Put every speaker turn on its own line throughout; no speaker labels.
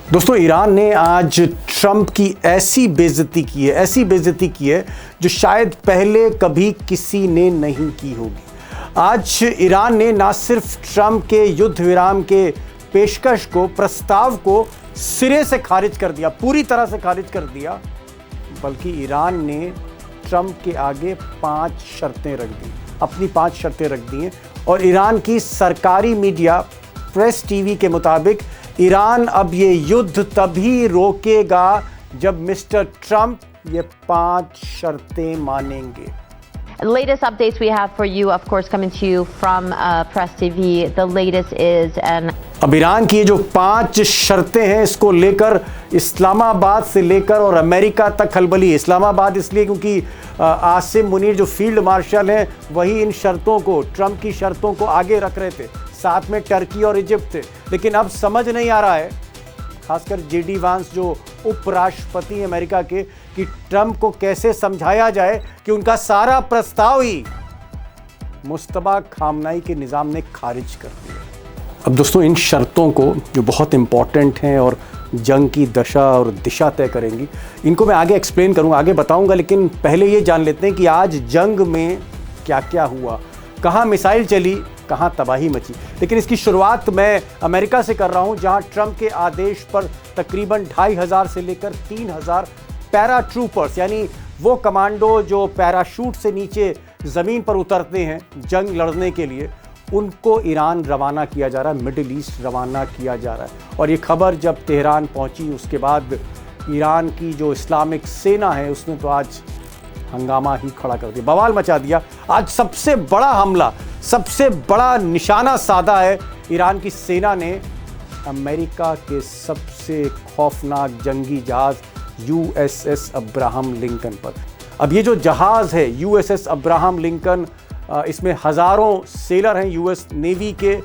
दोस्तों, ईरान ने आज ट्रंप की ऐसी बेइज्जती की है जो शायद पहले कभी किसी ने नहीं की होगी। आज ईरान ने ना सिर्फ ट्रंप के युद्ध विराम के पेशकश को, प्रस्ताव को सिरे से खारिज कर दिया, पूरी तरह से खारिज कर दिया, बल्कि ईरान ने ट्रंप के आगे 5 शर्तें रख दी, अपनी 5 शर्तें रख दी हैं। और ईरान की सरकारी मीडिया प्रेस टीवी के मुताबिक ईरान अब ये युद्ध तभी रोकेगा जब मिस्टर ट्रंप ये 5 शर्तें मानेंगे।
Latest updates we have for you, of course, coming to you from Press TV. The latest is
अब ईरान की जो 5 शर्तें हैं, इसको लेकर इस्लामाबाद से लेकर और अमेरिका तक खलबली। इस्लामाबाद इसलिए क्योंकि आसिम मुनीर जो फील्ड मार्शल हैं वही इन शर्तों को, ट्रंप की शर्तों को आगे रख रहे थे, साथ में टर्की और इजिप्ट थे। लेकिन अब समझ नहीं आ रहा है, खासकर जेडी वांस जो उपराष्ट्रपति अमेरिका के, कि ट्रंप को कैसे समझाया जाए कि उनका सारा प्रस्ताव ही मुस्तबा खामनाई के निज़ाम ने खारिज कर दिया। अब दोस्तों, इन शर्तों को जो बहुत इंपॉर्टेंट हैं और जंग की दशा और दिशा तय करेंगी, इनको मैं आगे एक्सप्लेन करूंगा, आगे बताऊंगा। लेकिन पहले ये जान लेते हैं कि आज जंग में क्या क्या हुआ, कहाँ मिसाइल चली, कहाँ तबाही मची। लेकिन इसकी शुरुआत मैं अमेरिका से कर रहा हूँ, जहाँ ट्रंप के आदेश पर तकरीबन 2500 से लेकर 3000 पैरा ट्रूपर्स, यानी वो कमांडो जो पैराशूट से नीचे ज़मीन पर उतरते हैं जंग लड़ने के लिए, उनको ईरान रवाना किया जा रहा है, मिडिल ईस्ट रवाना किया जा रहा है। और ये खबर जब तेहरान पहुंची, उसके बाद ईरान की जो इस्लामिक सेना है उसने तो आज हंगामा ही खड़ा कर दिया, बवाल मचा दिया। आज सबसे बड़ा हमला, सबसे बड़ा निशाना साधा है ईरान की सेना ने अमेरिका के सबसे खौफनाक जंगी जहाज USS अब्राहम लिंकन पर। अब ये जो जहाज़ है USS अब्राहम लिंकन, इसमें हज़ारों सेलर हैं, यूएस नेवी के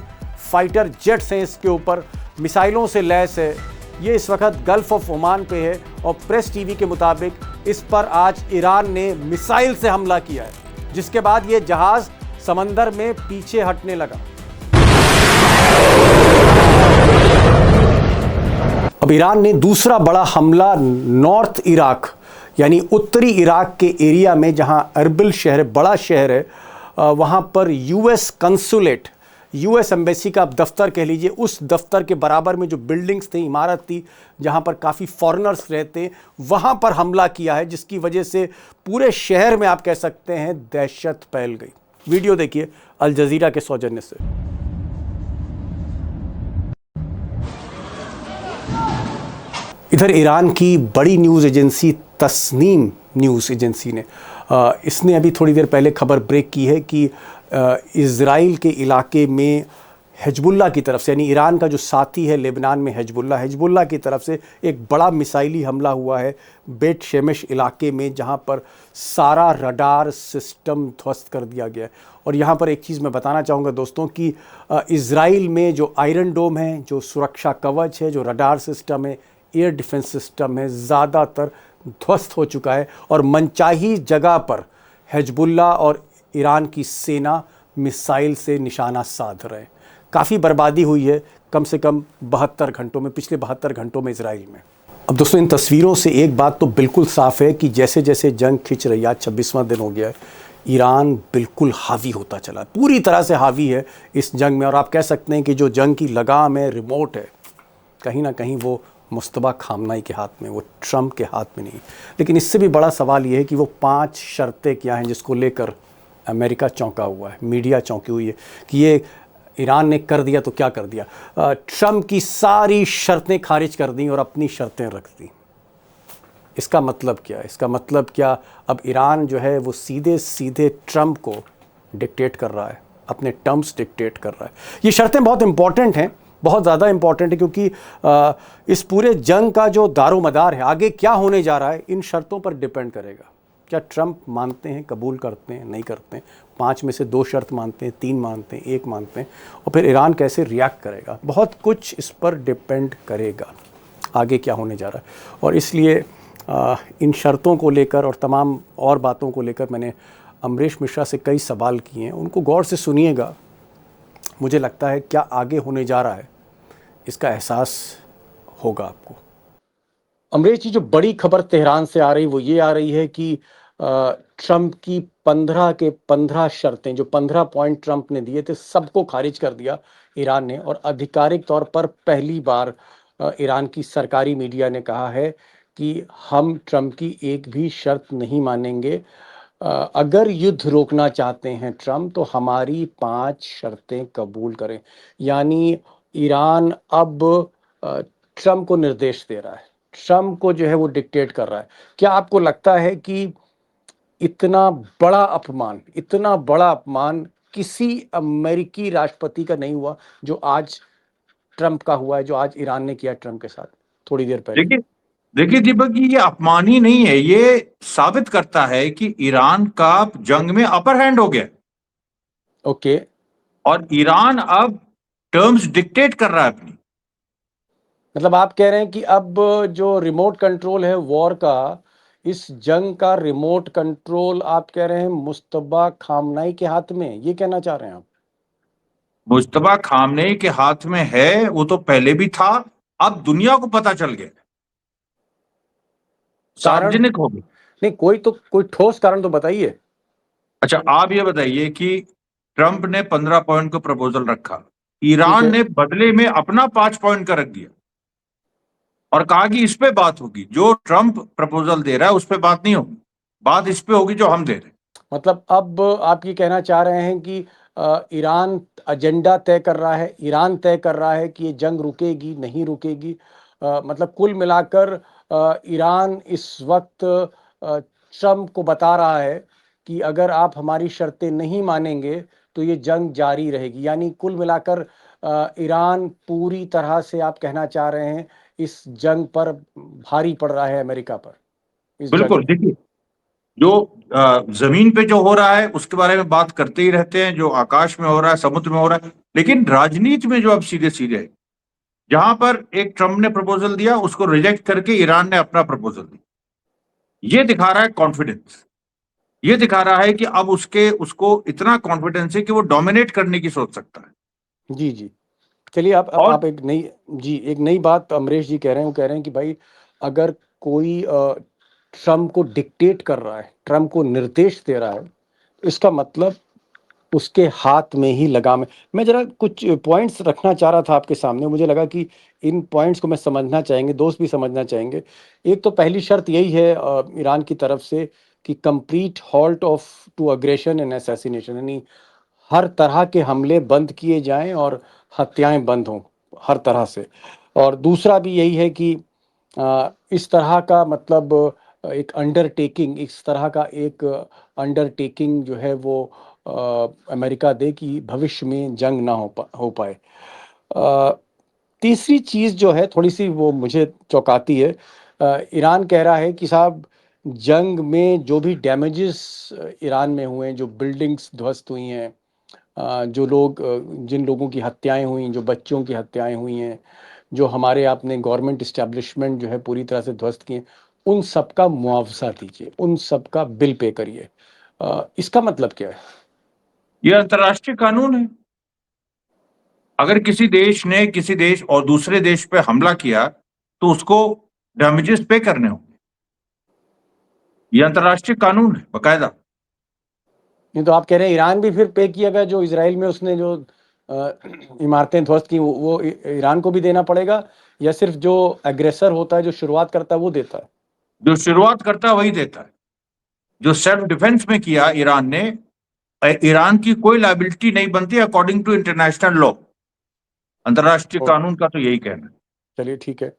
फाइटर जेट्स हैं, इसके ऊपर मिसाइलों से लैस है। ये इस वक्त गल्फ ऑफ ओमान पे है और प्रेस टीवी के मुताबिक इस पर आज ईरान ने मिसाइल से हमला किया है, जिसके बाद ये जहाज़ समंदर में पीछे हटने लगा। अब ईरान ने दूसरा बड़ा हमला नॉर्थ इराक, यानी उत्तरी इराक के एरिया में, जहां अरबिल शहर, बड़ा शहर है, वहाँ पर यूएस कंसुलेट, यूएस एम्बेसी का दफ्तर कह लीजिए, उस दफ्तर के बराबर में जो बिल्डिंग्स थी, इमारत थी, जहाँ पर काफ़ी फॉरेनर्स रहते, वहाँ पर हमला किया है, जिसकी वजह से पूरे शहर में आप कह सकते हैं दहशत फैल गई। वीडियो देखिए अल जजीरा के सौजन्य से। इधर ईरान की बड़ी news agency Tasnim news agency ने इसने अभी थोड़ी देर पहले खबर ब्रेक की है कि इज़राइल के इलाके में हिजबुल्लाह की तरफ से, यानी ईरान का जो साथी है लेबनान में हिजबुल्लाह की तरफ से एक बड़ा मिसाइली हमला हुआ है बेट शेमेश इलाके में, जहां पर सारा रडार सिस्टम ध्वस्त कर दिया गया है। और यहां पर एक चीज़ मैं बताना चाहूँगा दोस्तों कि इज़राइल में जो आयरन डोम है, जो सुरक्षा कवच है, जो रडार सिस्टम है, एयर डिफेंस सिस्टम है, ज़्यादातर ध्वस्त हो चुका है और मनचाही जगह पर हिजबुल्लाह और ईरान की सेना मिसाइल से निशाना साध रहे हैं। काफ़ी बर्बादी हुई है कम से कम 72 घंटों में, पिछले 72 घंटों में इजराइल में। अब दोस्तों, इन तस्वीरों से एक बात तो बिल्कुल साफ है कि जैसे जैसे जंग खिंच रही है, आज 26वां दिन हो गया है, ईरान बिल्कुल हावी होता चला, पूरी तरह से हावी है इस जंग में। और आप कह सकते हैं कि जो जंग की लगाम है, रिमोट है, कहीं ना कहीं वो मुस्तबा खामनाई के हाथ में, वो ट्रंप के हाथ में नहीं। लेकिन इससे भी बड़ा सवाल ये है कि वो 5 शर्तें क्या हैं जिसको लेकर अमेरिका चौंका हुआ है, मीडिया चौंकी हुई है कि ये ईरान ने कर दिया तो क्या कर दिया। ट्रंप की सारी शर्तें खारिज कर दी और अपनी शर्तें रख दी। इसका मतलब क्या है? इसका मतलब क्या, अब ईरान जो है वो सीधे सीधे ट्रंप को डिक्टेट कर रहा है, अपने टर्म्स डिक्टेट कर रहा है। ये शर्तें बहुत इंपॉर्टेंट हैं, बहुत ज़्यादा इंपॉर्टेंट है, क्योंकि इस पूरे जंग का जो दारोमदार है, आगे क्या होने जा रहा है, इन शर्तों पर डिपेंड करेगा। क्या ट्रंप मानते हैं, कबूल करते हैं, नहीं करते हैं, 5 में से 2 शर्त मानते हैं, 3 मानते हैं, 1 मानते हैं, और फिर ईरान कैसे रिएक्ट करेगा, बहुत कुछ इस पर डिपेंड करेगा आगे क्या होने जा रहा है। और इसलिए इन शर्तों को लेकर और तमाम और बातों को लेकर मैंने अमरीश मिश्रा से कई सवाल किए हैं, उनको गौर से सुनिएगा। मुझे लगता है क्या आगे होने जा रहा है इसका एहसास होगा आपको? अमरीश जी, जो बड़ी खबर तेहरान से आ रही वो ये आ रही है कि ट्रंप की 15 के 15 शर्तें, जो 15 पॉइंट ट्रंप ने दिए थे, सबको खारिज कर दिया ईरान ने। और आधिकारिक तौर पर पहली बार ईरान की सरकारी मीडिया ने कहा है कि हम ट्रंप की एक भी शर्त नहीं मानेंगे। अगर युद्ध रोकना चाहते हैं ट्रंप, तो हमारी 5 शर्तें कबूल करें। यानी ईरान अब ट्रंप को निर्देश दे रहा है, ट्रंप को जो है वो डिक्टेट कर रहा है। क्या आपको लगता है कि इतना बड़ा अपमान किसी अमेरिकी राष्ट्रपति का नहीं हुआ जो आज ट्रंप का हुआ है, जो आज ईरान ने किया ट्रंप के साथ थोड़ी देर पहले?
देखिए देखिए दीपक जी, ये अपमान ही नहीं है, ये साबित करता है कि ईरान का जंग में अपर हैंड हो गया
ओके।
और ईरान अब टर्म्स डिक्टेट कर रहा है अपनी।
मतलब आप कह रहे हैं कि अब जो रिमोट कंट्रोल है वॉर का, इस जंग का रिमोट कंट्रोल आप कह रहे हैं मुस्तबा खामनाई के हाथ में, ये कहना चाह रहे हैं आप?
मुस्तफा खामनेई के हाथ में है, वो तो पहले भी था, अब दुनिया को पता चल गया,
कारण?
सार्वजनिक हो गया।
नहीं, कोई ठोस कारण तो बताइए।
अच्छा, आप ये बताइए कि ट्रंप ने 15 पॉइंट का प्रपोजल रखा,
ठीक
ईरान
है।
ने बदले में अपना 5 पॉइंट का रख दिया और कहा कि इस पे बात होगी, जो ट्रंप प्रपोजल दे रहा है उस पे बात नहीं होगी, बात इस पे होगी जो हम दे रहे हैं।
मतलब अब आप ये कहना चाह रहे हैं कि ईरान एजेंडा तय कर रहा है, ईरान तय कर रहा है कि ये जंग रुकेगी नहीं रुकेगी। मतलब कुल मिलाकर ईरान इस वक्त ट्रंप को बता रहा है कि अगर आप हमारी शर्तें नहीं मानेंगे तो ये जंग जारी रहेगी। यानी कुल मिलाकर ईरान पूरी तरह से, आप कहना चाह रहे हैं, इस जंग पर भारी पड़ रहा है अमेरिका पर, इस जंग
बिल्कुल।
में।
देखिए, जो जमीन पे जो हो रहा है उसके बारे में बात करते ही रहते हैं, जो आकाश में हो रहा है, समुद्र में हो रहा है, लेकिन राजनीति में जो अब सीधे सीधे है, जहां पर एक ट्रंप ने प्रपोजल दिया, उसको रिजेक्ट करके ईरान ने अपना प्रपोजल दिया, ये दिखा रहा है कॉन्फिडेंस। ये दिखा रहा है कि अब उसको इतना कॉन्फिडेंस है कि वो डोमिनेट करने की सोच सकता है।
जी जी। चलिए,
और
आप एक नई बात अमरीश जी कह रहे हैं। वो कह रहे हैं कि भाई, अगर कोई ट्रम्प को डिक्टेट कर रहा है, ट्रम्प को निर्देश दे रहा है, तो इसका मतलब उसके हाथ में ही लगाम है। मैं जरा कुछ पॉइंट्स रखना चाह रहा था आपके सामने, मुझे लगा कि इन पॉइंट्स को मैं समझना चाहेंगे, दोस्त भी समझना चाहेंगे। एक तो पहली शर्त यही है ईरान की तरफ से कि complete halt of to aggression and assassination, यानी हर तरह के हमले बंद किए जाएं और हत्याएं बंद हों हर तरह से। और दूसरा भी यही है कि इस तरह का, मतलब एक अंडरटेकिंग, इस तरह का एक अंडरटेकिंग जो है वो अमेरिका दे कि भविष्य में जंग ना हो पाए। अ, तीसरी चीज़ जो है थोड़ी सी वो मुझे चौंकाती है। ईरान कह रहा है कि साहब, जंग में जो भी डैमेजेस ईरान में हुए हैं, जो बिल्डिंग्स ध्वस्त हुई हैं, जिन लोगों की हत्याएं हुई, जो बच्चों की हत्याएं हुई हैं, जो हमारे आपने गवर्नमेंट इस्टेब्लिशमेंट जो है पूरी तरह से ध्वस्त किए, उन सब का मुआवजा दीजिए, उन सब का बिल पे करिए। इसका मतलब क्या है?
यह अंतर्राष्ट्रीय कानून है। अगर किसी देश ने किसी देश और दूसरे देश पे हमला किया तो उसको डैमेजेस पे करने होंगे। यह अंतर्राष्ट्रीय कानून है बकायदा।
नहीं तो आप कह रहे हैं ईरान भी फिर पे किएगा, जो इजराइल में उसने जो इमारतें ध्वस्त की, वो ईरान को भी देना पड़ेगा, या सिर्फ जो एग्रेसर होता है, जो शुरुआत करता है, वो देता है?
जो शुरुआत करता है वही देता है। जो सेल्फ डिफेंस में किया ईरान ने, ईरान की कोई लायबिलिटी नहीं बनती अकॉर्डिंग टू इंटरनेशनल लॉ। अंतर्राष्ट्रीय
ओ,
कानून का तो यही कहना है।
चलिए ठीक है,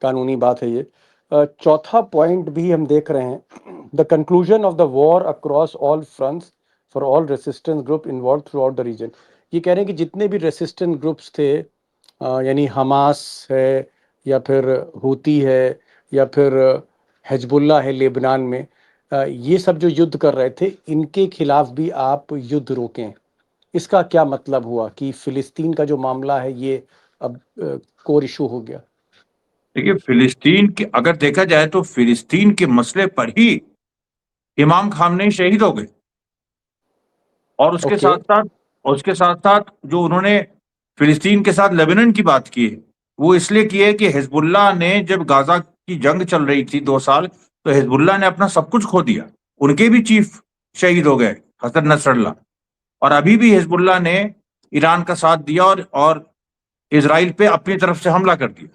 कानूनी बात है ये। चौथा पॉइंट भी हम देख रहे हैं, the conclusion of the war across all fronts for all resistance group involve throughout the region. ये कह रहे हैं कि जितने भी रेसिस्टेंट ग्रुप्स थे, यानी हमास है, या फिर हूती है, या फिर हिजबुल्लाह है लेबनान में, ये सब जो युद्ध कर रहे थे, इनके खिलाफ भी आप युद्ध रोकें। इसका क्या मतलब हुआ कि फिलिस्तीन का जो मामला है ये अब कोर इशू हो गया?
देखिए, फिलिस्तीन के अगर देखा जाए तो फिलिस्तीन के मसले पर ही इमाम खामनेई शहीद हो गए, और
ओके।
उसके साथ साथ जो उन्होंने फिलिस्तीन के साथ लेबनान की बात की है, वो इसलिए की है कि हिजबुल्लाह ने जब गाजा की जंग चल रही थी 2 साल, तो हिजबुल्लाह ने अपना सब कुछ खो दिया। उनके भी चीफ शहीद हो गए, हसन नसरल्लाह। और अभी भी हिजबुल्लाह ने ईरान का साथ दिया और इजराइल पे अपनी तरफ से हमला कर दिया।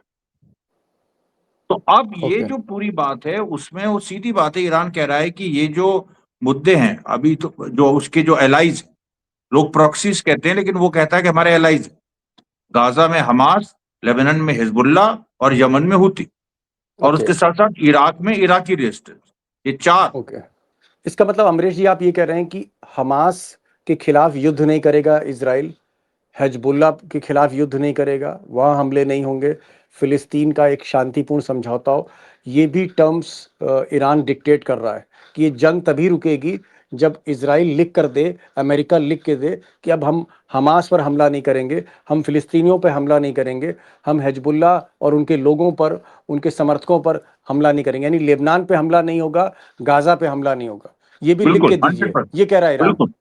तो अब ये
ओके
जो पूरी बात है उसमें वो सीधी बात है, ईरान कह रहा है कि ये जो मुद्दे हैं अभी, तो जो उसके जो एलाइज, लोग प्रॉक्सीज कहते हैं लेकिन वो कहता है कि हमारे एलाइज, गाजा में हमास, लेबनान में हिजबुल्लाह और यमन में हुती, और
ओके
उसके साथ साथ इराक में इराकी रेजिस्टेंस, ये 4।
ओके। इसका मतलब अमरीश जी आप ये कह रहे हैं कि हमास के खिलाफ युद्ध नहीं करेगा इजराइल, हिजबुल्लाह के खिलाफ युद्ध नहीं करेगा, वहाँ हमले नहीं होंगे, फिलिस्तीन का एक शांतिपूर्ण समझौता हो, ये भी टर्म्स ईरान डिक्टेट कर रहा है कि ये जंग तभी रुकेगी जब इजराइल लिख कर दे, अमेरिका लिख के दे कि अब हम हमास पर हमला नहीं करेंगे, हम फिलिस्तीनियों पर हमला नहीं करेंगे, हम हिजबुल्लाह और उनके लोगों पर, उनके समर्थकों पर हमला नहीं करेंगे, यानी लेबनान पे हमला नहीं होगा, गाजा पे हमला नहीं होगा, ये भी लिख
बिल्कुल
के दीजिए,
100%,
ये कह रहा है ईरान।
बिल्कुल।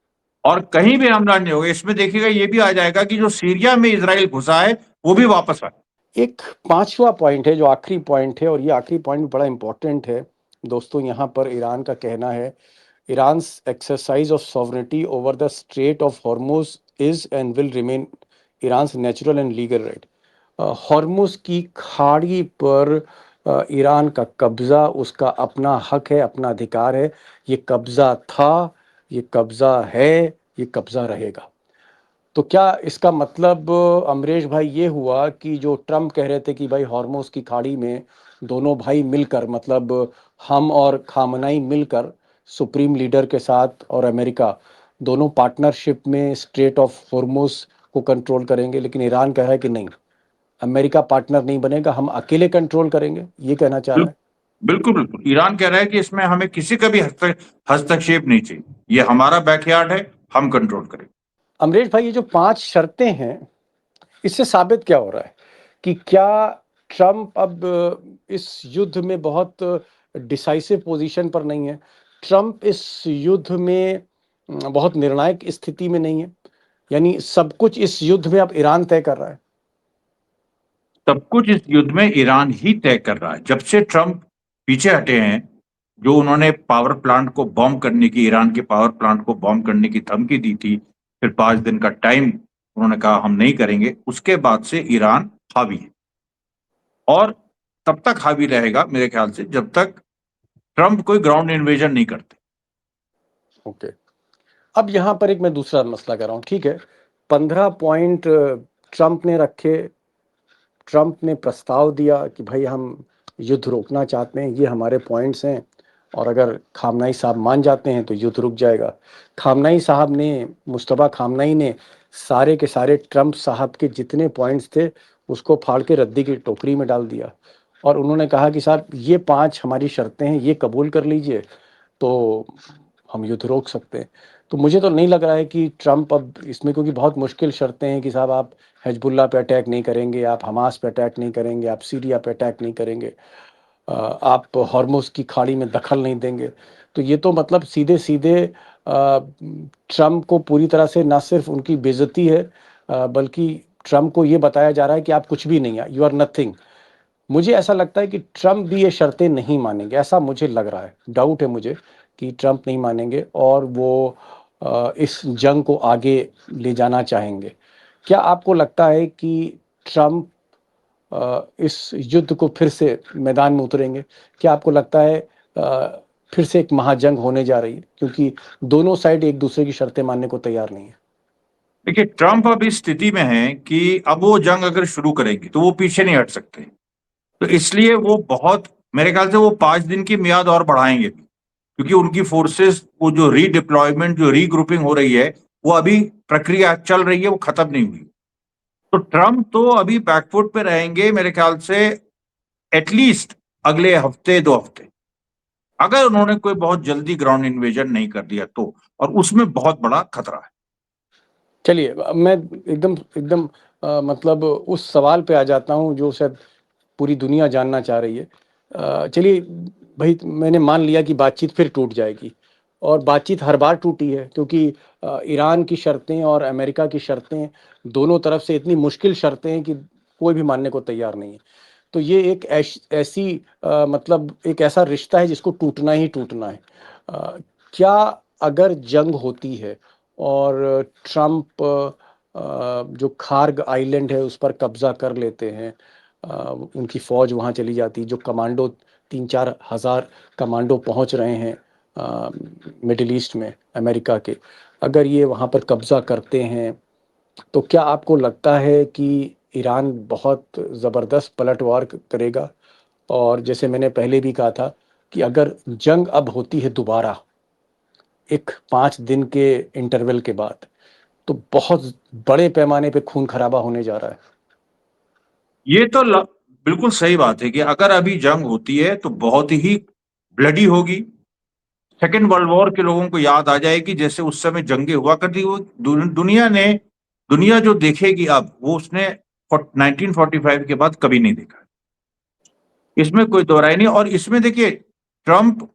और कहीं भी हमला नहीं होगा, इसमें देखिएगा ये भी आ जाएगा कि जो सीरिया में इजराइल घुसा है वो भी वापस आए।
एक पांचवा पॉइंट है जो आखिरी पॉइंट है, और ये आखिरी पॉइंट बड़ा इंपॉर्टेंट है दोस्तों। यहाँ पर ईरान का कहना है, Iran's exercise of sovereignty over the straight of Hormuz is and will remain Iran's natural and legal right. Hormuz की खाड़ी पर ईरान का कब्जा उसका अपना हक है, अपना अधिकार है। ये कब्जा था, ये कब्जा है, ये कब्जा रहेगा। तो क्या इसका मतलब अमरीश भाई ये हुआ कि जो ट्रम्प कह रहे थे कि भाई हॉर्मुज की खाड़ी में दोनों भाई मिलकर, मतलब हम और खामनाई मिलकर सुप्रीम लीडर के साथ और अमेरिका दोनों पार्टनरशिप में स्ट्रेट ऑफ हॉर्मुज को कंट्रोल करेंगे, लेकिन ईरान कह रहा है कि नहीं, अमेरिका पार्टनर नहीं बनेगा, हम अकेले कंट्रोल करेंगे, ये कहना चाह रहा
बिल-
है।
बिल्कुल बिल्कुल, ईरान कह रहा है कि इसमें हमें किसी का भी हस्तक्षेप नहीं चाहिए, ये हमारा बैकयार्ड है, हम कंट्रोल करेंगे।
अमरीश भाई ये जो 5 शर्तें हैं, इससे साबित क्या हो रहा है कि क्या ट्रम्प अब इस युद्ध में बहुत डिसाइसिव पोजीशन पर नहीं है, ट्रम्प इस युद्ध में बहुत निर्णायक स्थिति में नहीं है, यानी सब कुछ इस युद्ध में अब ईरान तय कर रहा है।
सब कुछ इस युद्ध में ईरान ही तय कर रहा है। जब से ट्रम्प पीछे हटे हैं, जो उन्होंने पावर प्लांट को बॉम्ब करने की, ईरान के पावर प्लांट को बॉम्ब करने की धमकी दी थी, फिर 5 दिन का टाइम उन्होंने कहा हम नहीं करेंगे, उसके बाद से ईरान हावी है। और तब तक हावी रहेगा मेरे ख्याल से जब तक ट्रम्प कोई ग्राउंड इन्वेजन नहीं करते।
ओके, अब यहाँ पर एक मैं दूसरा मसला कर रहा हूँ, ठीक है, 15 पॉइंट ट्रम्प ने रखे, ट्रम्प ने प्रस्ताव दिया कि भाई हम युद्ध रोकना चाहते हैं, ये हमारे पॉइंट्स हैं, और अगर खामनाई साहब मान जाते हैं तो युद्ध रुक जाएगा। खामनाई साहब ने, मुस्तफा खामनाई ने सारे के सारे ट्रम्प साहब के जितने पॉइंट्स थे उसको फाड़ के रद्दी की टोकरी में डाल दिया, और उन्होंने कहा कि साहब ये 5 हमारी शर्तें हैं, ये कबूल कर लीजिए तो हम युद्ध रोक सकते हैं। तो मुझे तो नहीं लग रहा है कि ट्रम्प अब इसमें, क्योंकि बहुत मुश्किल शर्तें हैं कि साहब आप हिजबुल्लाह पे अटैक नहीं करेंगे, आप हमास पे अटैक नहीं करेंगे, आप सीरिया पे अटैक नहीं करेंगे, आप हॉर्मुज़ की खाड़ी में दखल नहीं देंगे। तो ये तो मतलब सीधे सीधे ट्रम्प को पूरी तरह से ना सिर्फ उनकी बेइज्जती है, बल्कि ट्रम्प को ये बताया जा रहा है कि आप कुछ भी नहीं है, यू आर नथिंग। मुझे ऐसा लगता है कि ट्रम्प भी ये शर्तें नहीं मानेंगे, ऐसा मुझे लग रहा है, डाउट है मुझे कि ट्रम्प नहीं मानेंगे और वो इस जंग को आगे ले जाना चाहेंगे। क्या आपको लगता है कि ट्रम्प इस युद्ध को फिर से मैदान में उतरेंगे? क्या आपको लगता है फिर से एक महाजंग होने जा रही है, क्योंकि दोनों साइड एक दूसरे की शर्तें मानने को तैयार नहीं है?
देखिए, ट्रम्प अब इस स्थिति में है कि अब वो जंग अगर शुरू करेंगे तो वो पीछे नहीं हट सकते। तो इसलिए वो बहुत, मेरे ख्याल से वो 5 दिन की मियाद और बढ़ाएंगे भी, क्योंकि उनकी फोर्सेस वो जो रीडिप्लॉयमेंट, जो रीग्रुपिंग हो रही है, वो अभी प्रक्रिया चल रही है, वो खत्म नहीं हुई। तो ट्रम्प तो अभी बैकफुट पे रहेंगे मेरे ख्याल से एटलीस्ट अगले हफ्ते 2 हफ्ते, अगर उन्होंने कोई बहुत जल्दी ग्राउंड इन्वेजन नहीं कर दिया तो, और उसमें बहुत बड़ा खतरा है।
चलिए, अब मैं एकदम एकदम मतलब उस सवाल पे आ जाता हूँ जो शायद पूरी दुनिया जानना चाह रही है। चलिए भाई, मैंने मान लिया कि बातचीत फिर टूट जाएगी, और बातचीत हर बार टूटी है, क्योंकि ईरान की शर्तें और अमेरिका की शर्तें दोनों तरफ से इतनी मुश्किल शर्तें हैं कि कोई भी मानने को तैयार नहीं है। तो ये एक ऐसी मतलब एक ऐसा रिश्ता है जिसको टूटना ही टूटना है। क्या अगर जंग होती है और ट्रंप जो खार्ग आइलैंड है उस पर कब्जा कर लेते हैं, उनकी फौज वहाँ चली जाती, जो कमांडो 3-4 हज़ार कमांडो पहुँच रहे हैं मिडिल ईस्ट में अमेरिका के, अगर ये वहाँ पर कब्जा करते हैं, तो क्या आपको लगता है कि ईरान बहुत ज़बरदस्त पलटवार करेगा? और जैसे मैंने पहले भी कहा था कि अगर जंग अब होती है दोबारा एक 5 दिन के इंटरवल के बाद, तो बहुत बड़े पैमाने पे खून खराबा होने जा रहा है।
ये तो बिल्कुल सही बात है कि अगर अभी जंग होती है तो बहुत ही ब्लडी होगी। सेकेंड वर्ल्ड वॉर के लोगों को याद आ जाएगी, जैसे उस समय जंगे हुआ करती। वो दुनिया जो देखेगी अब, वो उसने 1945 के बाद कभी नहीं देखा। इसमें कोई दो राय नहीं। और इसमें देखिए, ट्रंप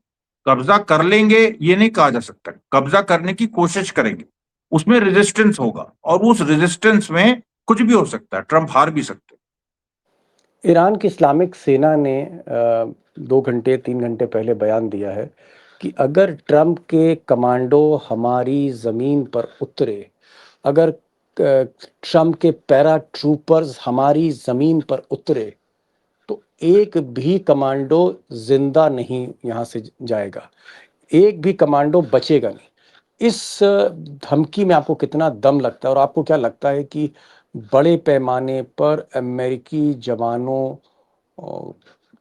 कब्जा कर लेंगे ये नहीं कहा जा सकता। कब्जा करने की कोशिश करेंगे, उसमें रेजिस्टेंस होगा, और उस रेजिस्टेंस में कुछ भी हो सकता है। ट्रंप हार भी सकते हैं।
ईरान की इस्लामिक सेना ने 2 घंटे 3 घंटे पहले बयान दिया है कि अगर ट्रंप के कमांडो हमारी ज़मीन पर उतरे, अगर ट्रंप के पैरा ट्रूपर्स हमारी ज़मीन पर उतरे, तो एक भी कमांडो जिंदा नहीं यहाँ से जाएगा, एक भी कमांडो बचेगा नहीं। इस धमकी में आपको कितना दम लगता है और आपको क्या लगता है कि बड़े पैमाने पर अमेरिकी जवानों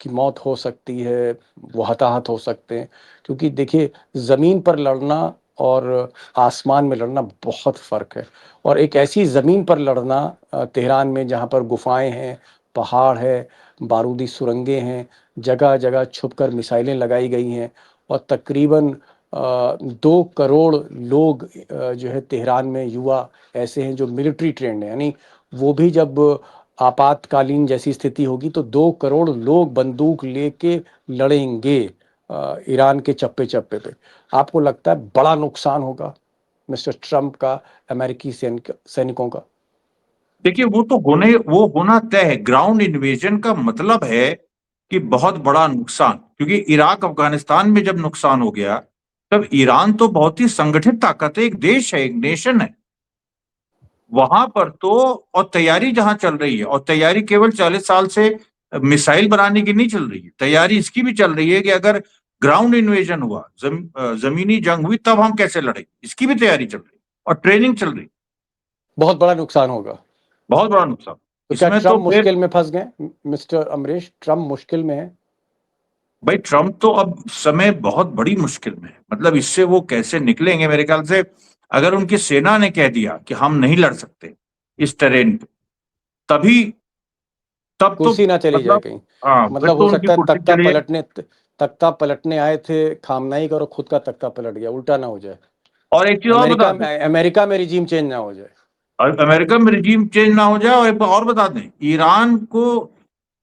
की मौत हो सकती है, वो हताहत हो सकते हैं? क्योंकि देखिए, ज़मीन पर लड़ना और आसमान में लड़ना बहुत फ़र्क है। और एक ऐसी ज़मीन पर लड़ना तेहरान में जहाँ पर गुफाएं हैं, पहाड़ है, बारूदी सुरंगें हैं, जगह जगह छुपकर मिसाइलें लगाई गई हैं, और तकरीबन 2 करोड़ लोग जो है तेहरान में युवा ऐसे हैं जो मिलिट्री ट्रेंड हैं, यानी वो भी जब आपातकालीन जैसी स्थिति होगी तो 2 करोड़ लोग बंदूक लेके लड़ेंगे ईरान के चप्पे चप्पे पे। आपको लगता है बड़ा नुकसान होगा मिस्टर ट्रंप का अमेरिकी सैनिकों का?
देखिए, वो होना तय है। ग्राउंड इन्वेजन का मतलब है कि बहुत बड़ा नुकसान। क्योंकि इराक अफगानिस्तान में जब नुकसान हो गया, तब ईरान तो बहुत ही संगठित ताकत है, एक देश है, एक नेशन है वहां पर तो। और तैयारी जहां चल रही है, और तैयारी केवल 40 साल से मिसाइल बनाने की नहीं चल रही है, तैयारी इसकी भी चल रही है कि अगर ग्राउंड इन्वेजन हुआ, जमीनी जंग हुई, तब हम कैसे लड़ेंगे, इसकी भी तैयारी चल रही है और ट्रेनिंग चल रही है।
बहुत बड़ा नुकसान होगा।
बहुत बड़ा नुकसान।
तो क्या
इसमें तो
ट्रंप
फिर
मुश्किल में फंस गए मिस्टर अमरीश? ट्रंप मुश्किल में है?
भाई, ट्रंप तो अब समय बहुत बड़ी मुश्किल में है। मतलब इससे वो कैसे निकलेंगे, मेरे ख्याल से अगर उनकी सेना ने कह दिया कि हम नहीं लड़ सकते इस टेरेन पे, तभी तब तो
कुर्सी ना चली जाए
मतलब,
कहीं?
हाँ, फिर
मतलब
तो
हो
उनकी
सकता है
कुर्सी चली।
तख्ता पलटने आए थे खामनाई का और खुद का तख्ता पलट गया, उल्टा ना हो जाए।
और एक चीज और बता दें,
अमेरिका में रिजीम चेंज ना हो जाए।
और अमेरिका में रिजीम चेंज ना हो जाए। और एक बार और बता दें,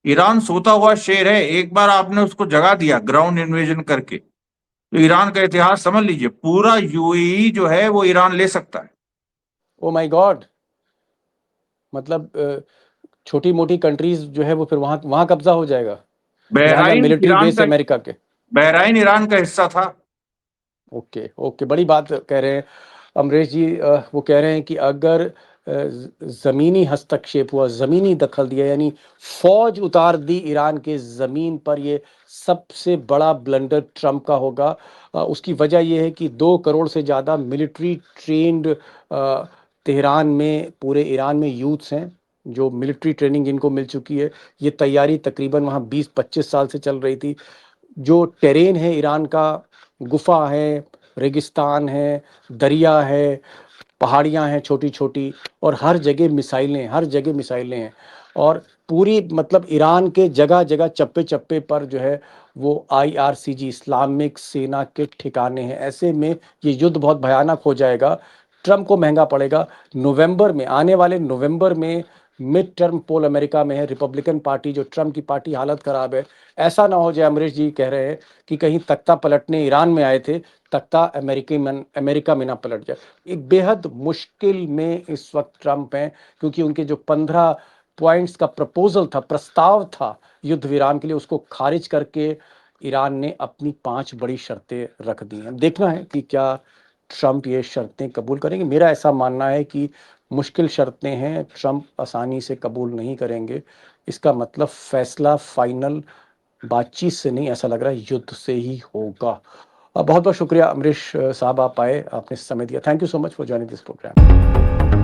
ईरान सोता हुआ शेर है। एक बार आपने उसको जगा दिया ग्राउंड इन्वेजन करके, तो ईरान का इतिहास समझ लीजिए। पूरा यूएई जो है वो ईरान ले सकता है।
Oh my God! मतलब छोटी मोटी कंट्रीज जो है वो फिर वहां वहां कब्जा हो जाएगा, जहां जहां
बहराइन
मिलिट्री
ईरान
बेस
का
है अमेरिका के।
बहराइन ईरान का हिस्सा था।
ओके, ओके, बड़ी बात कह रहे हैं अमरीश जी। वो कह रहे हैं कि अगर ज़मीनी हस्तक्षेप हुआ, ज़मीनी दखल दिया, यानी फौज उतार दी ईरान के ज़मीन पर, ये सबसे बड़ा ब्लंडर ट्रंप का होगा। उसकी वजह ये है कि 2 करोड़ से ज़्यादा मिलिट्री ट्रेंड तेहरान में, पूरे ईरान में यूथ्स हैं जो मिलिट्री ट्रेनिंग जिनको मिल चुकी है। ये तैयारी तकरीबन वहाँ 20-25 साल से चल रही थी। जो टेरेन है ईरान का, गुफा है, रेगिस्तान है, दरिया है, पहाड़ियाँ हैं छोटी-छोटी, और हर जगह मिसाइलें हैं। और पूरी मतलब ईरान के जगह-जगह, चप्पे-चप्पे पर जो है वो आईआरसीजी इस्लामिक सेना के ठिकाने हैं। ऐसे में ये युद्ध बहुत भयानक हो जाएगा, ट्रंप को महँगा पड़ेगा। नवंबर में, आने वाले नवंबर में मिड टर्म पोल अमेरिका में है, रिपब्लिकन पार्टी जो ट्रंप की पार्टी, हालत खराब है। ऐसा ना हो जाए, अमरीश जी कह रहे हैं कि कहीं तख्ता पलटने ईरान में आए थे, तख्ता अमेरिका में ना पलट जाए। एक बेहद मुश्किल में इस वक्त ट्रंप हैं, क्योंकि उनके जो 15 पॉइंट्स का प्रपोजल था, प्रस्ताव था युद्ध विराम के लिए, उसको खारिज करके ईरान ने अपनी 5 बड़ी शर्तें रख दी हैं। देखना है कि क्या ट्रंप ये शर्तें कबूल करेंगे। मेरा ऐसा मानना है कि मुश्किल शर्तें हैं, ट्रंप आसानी से कबूल नहीं करेंगे। इसका मतलब फैसला फाइनल बातचीत से नहीं, ऐसा लग रहा है युद्ध से ही होगा। बहुत बहुत शुक्रिया अमरीश साहब, आप आए, आपने समय दिया। Thank you so much for joining this programme.